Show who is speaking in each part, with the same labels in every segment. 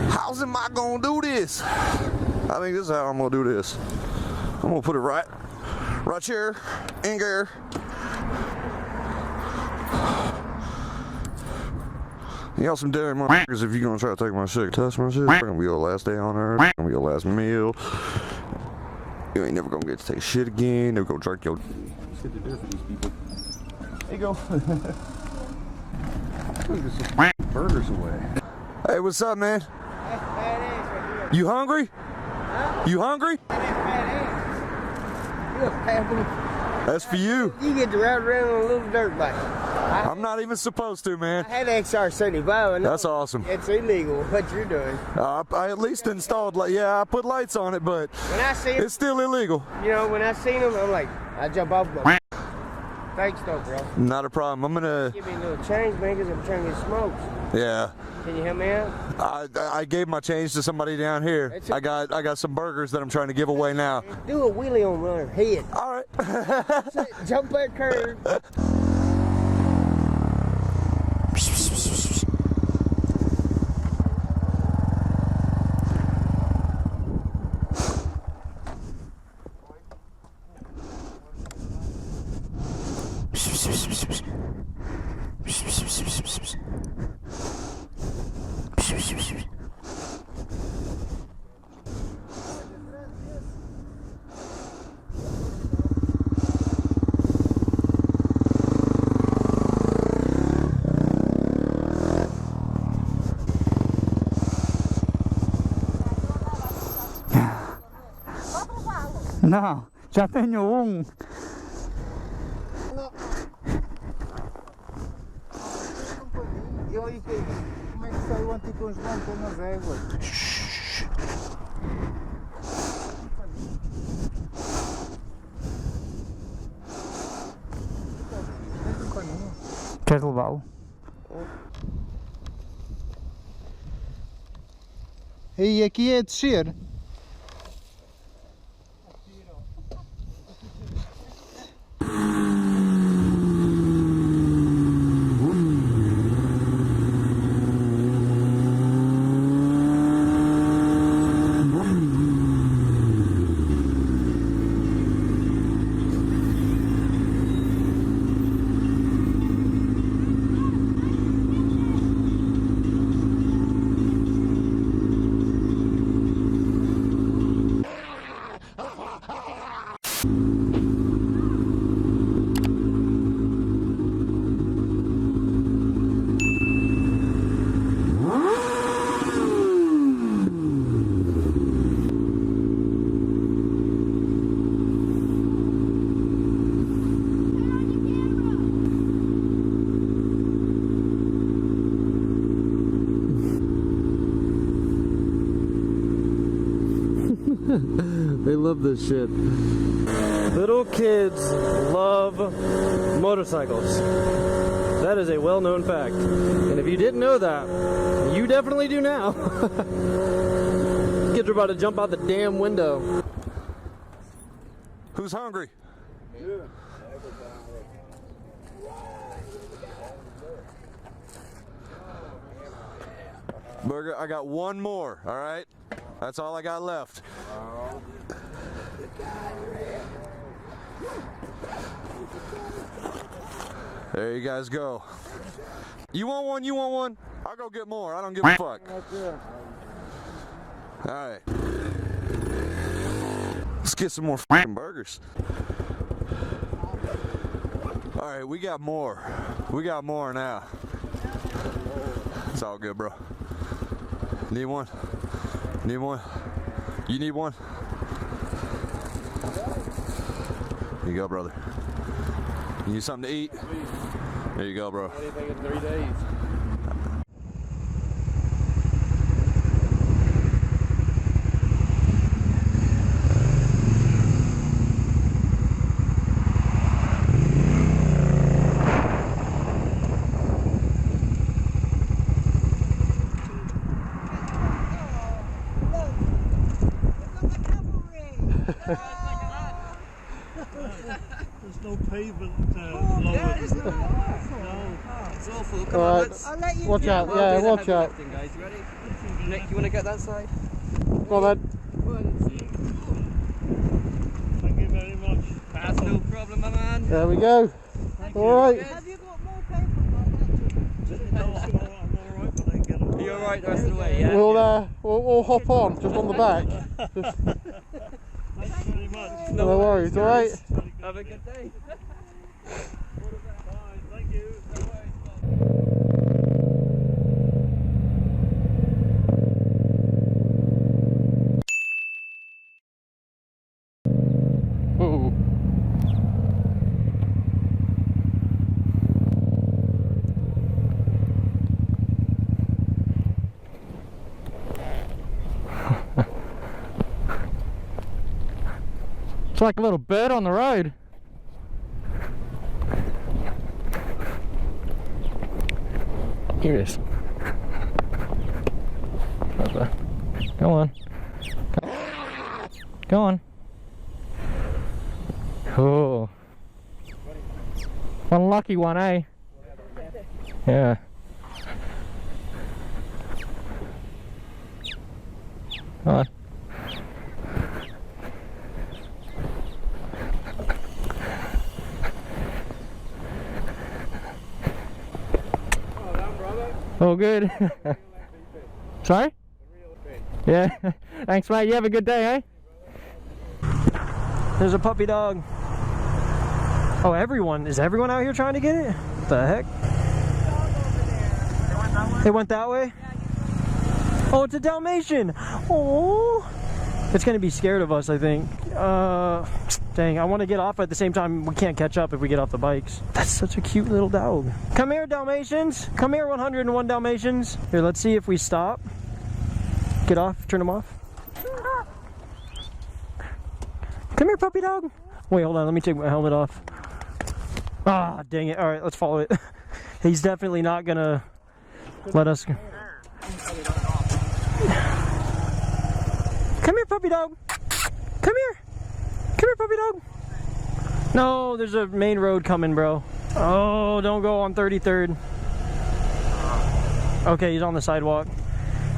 Speaker 1: How's am I gonna do this? I think this is how I'm gonna do this. I'm gonna put it right here, in here. Y'all some dairy motherfuckers if you're gonna try to take my shit, touch my shit. It's gonna be your last day on earth. It's gonna be your last meal. You ain't never gonna get to take shit again. Never gonna drink your. Let's get the dinner for these people. There you go. Get some burgers away. Hey, what's up, man?
Speaker 2: That's fat ass right here.
Speaker 1: You hungry?
Speaker 2: Huh?
Speaker 1: You hungry?
Speaker 2: That's fat ass. You a fat boy.
Speaker 1: That's for you.
Speaker 2: You get to ride around on a little dirt bike.
Speaker 1: I'm not even supposed to, man.
Speaker 2: I had XR75.
Speaker 1: That's awesome.
Speaker 2: It's illegal what you're doing.
Speaker 1: I at least installed, I put lights on it, but
Speaker 2: When I see him,
Speaker 1: it's still illegal.
Speaker 2: you know, when I seen him, I'm like, I jump off. But thanks, though, bro.
Speaker 1: Not a problem. I'm gonna.
Speaker 2: Give me a little change, man, because I'm trying to get smokes.
Speaker 1: Yeah.
Speaker 2: Can you help me out?
Speaker 1: I gave my change to somebody down here. I got some burgers that I'm trying to give away now.
Speaker 2: Do a wheelie on her head.
Speaker 1: All right.
Speaker 2: Jump that curve.
Speaker 3: No, ya tengo un.
Speaker 4: Eu aí, como é que sai o anticongelante nas éguas?
Speaker 3: Queres levá-lo?
Speaker 4: E aqui é descer.
Speaker 5: They love this shit. Little kids love motorcycles. That is a well-known fact. And if you didn't know that, you definitely do now. Kids are about to jump out the damn window.
Speaker 1: Who's hungry? Burger, I got one more, all right? That's all I got left. There you guys go. You want one? You want one? I'll go get more. I don't give a fuck. All right. Let's get some more fucking burgers. All right, we got more. We got more now. It's all good, bro. Need one? Need one? You need one? Here you go, brother. You need something to eat? There you go, bro.
Speaker 5: Anything in 3 days.
Speaker 6: pavement lower.
Speaker 7: Yeah, it's not awful. No, it's awful. Come
Speaker 4: All
Speaker 7: on,
Speaker 4: right.
Speaker 7: let's.
Speaker 2: I'll let you
Speaker 4: Watch
Speaker 2: do
Speaker 4: out,
Speaker 2: it.
Speaker 4: yeah,
Speaker 7: Do the
Speaker 4: watch
Speaker 7: heavy
Speaker 4: out.
Speaker 7: lifting, guys. You ready? Nick, you want to get that side?
Speaker 4: Go on then.
Speaker 7: 1, 2.
Speaker 6: Thank you very much.
Speaker 7: That's no problem, my man.
Speaker 4: There we go. All right.
Speaker 2: Have you got more paper like that?
Speaker 6: No, I'm alright, but I can get it.
Speaker 7: You're alright the rest of the way, yeah?
Speaker 4: We'll hop on, just on the back.
Speaker 6: Thanks very much.
Speaker 4: No worries, all right.
Speaker 7: Have a good day.
Speaker 6: Bye, thank you.
Speaker 4: Ooh. It's like a little bed on the road. Here it is. Go on. Go on. Cool. One lucky one, eh? Yeah. Come on. Oh, good. Sorry? Yeah. Thanks, mate. You have a good day, eh? There's a puppy dog. Oh, everyone. Is everyone out here trying to get it? What the heck? They went that way? Oh, it's a Dalmatian. Oh. It's going to be scared of us, I think. Dang, I want to get off at the same time. We can't catch up if we get off the bikes. That's such a cute little dog. Come here, Dalmatians. Come here, 101 Dalmatians. Here, let's see if we stop. Get off, turn them off. Come here, puppy dog. Wait, hold on, let me take my helmet off. Ah, dang it. All right, let's follow it. He's definitely not gonna let us go. Come here, puppy dog. Come here. Come here, puppy dog. No, there's a main road coming, bro. Oh, don't go on 33rd. Okay, he's on the sidewalk.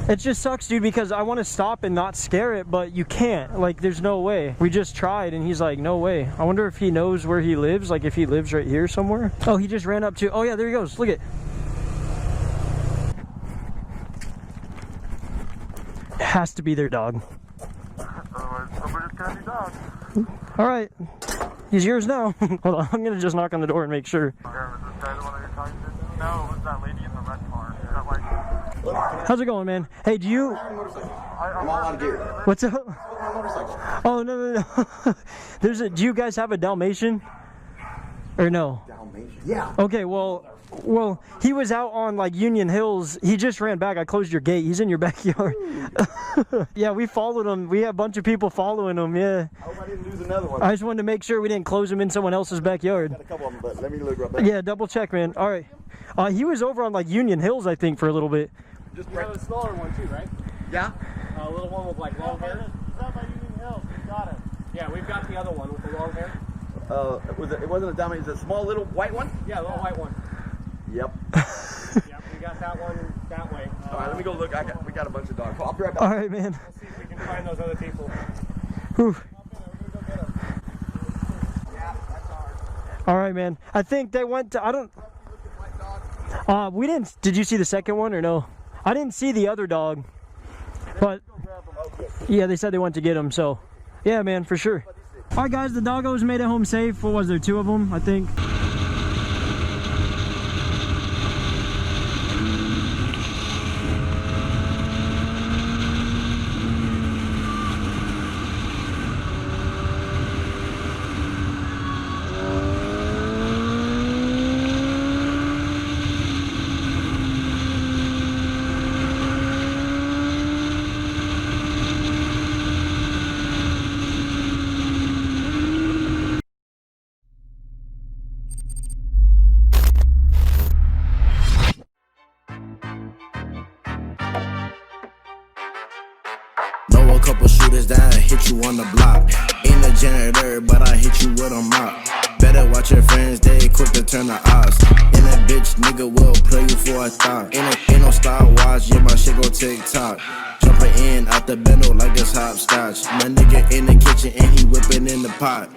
Speaker 4: It just sucks, dude, because I want to stop and not scare it, but you can't. Like, there's no way. We just tried, and he's like, no way. I wonder if he knows where he lives, like if he lives right here somewhere. Oh, he just ran up to... Oh, yeah, there he goes. Look at... It has to be their dog. All right. He's yours now. Hold on, I'm going to just knock on the door and make sure.
Speaker 8: No, it was that lady in the red car. Is that like...
Speaker 4: How's it going, man? Hey, do you...
Speaker 8: I'm all out of gear.
Speaker 4: What's up? Oh, no. There's a... Do you guys have a Dalmatian? Or no?
Speaker 8: Dalmatian? Yeah.
Speaker 4: Okay, well, he was out on like Union Hills. He just ran back. I closed your gate. He's in your backyard. Yeah, we followed him. We had a bunch of people following him. Yeah.
Speaker 8: I hope I didn't lose another one.
Speaker 4: I just wanted to make sure we didn't close him in someone else's backyard.
Speaker 8: Got a couple of them, but let me look right back.
Speaker 4: Yeah, double check, man. All right. He was over on like Union Hills, I think, for a little bit.
Speaker 8: Just
Speaker 5: You have a smaller one too, right?
Speaker 8: Yeah.
Speaker 5: A little one with like long hair.
Speaker 8: Is that by Union Hills? We got it.
Speaker 5: Yeah, we've got the other one with the long hair.
Speaker 8: It wasn't a Dalmatian. It's a small little white one?
Speaker 5: Yeah, the little white one.
Speaker 8: Yep.
Speaker 5: Yeah, we got that one that way.
Speaker 8: All right, let me go look. We got a bunch of dogs. I'll be right back.
Speaker 4: All right, man.
Speaker 5: Let's see if we can find those other people.
Speaker 4: Whew. All right, man. I think they went to, I don't... we didn't... Did you see the second one or no? I didn't see the other dog. But... Yeah, they said they went to get him, so... Yeah, man, for sure. All right, guys, the doggos made it home safe. What was there? 2 of them, I think.
Speaker 9: Know a couple shooters that hit you on the block. Ain't a janitor, but I hit you with a mop. Better watch your friends, they quick to turn the odds. And that bitch nigga will play you for a thought. Ain't no Star Wars, yeah, my shit go TikTok. Jumping in out the bendo like it's hopscotch. My nigga in the kitchen and he whipping in the pot.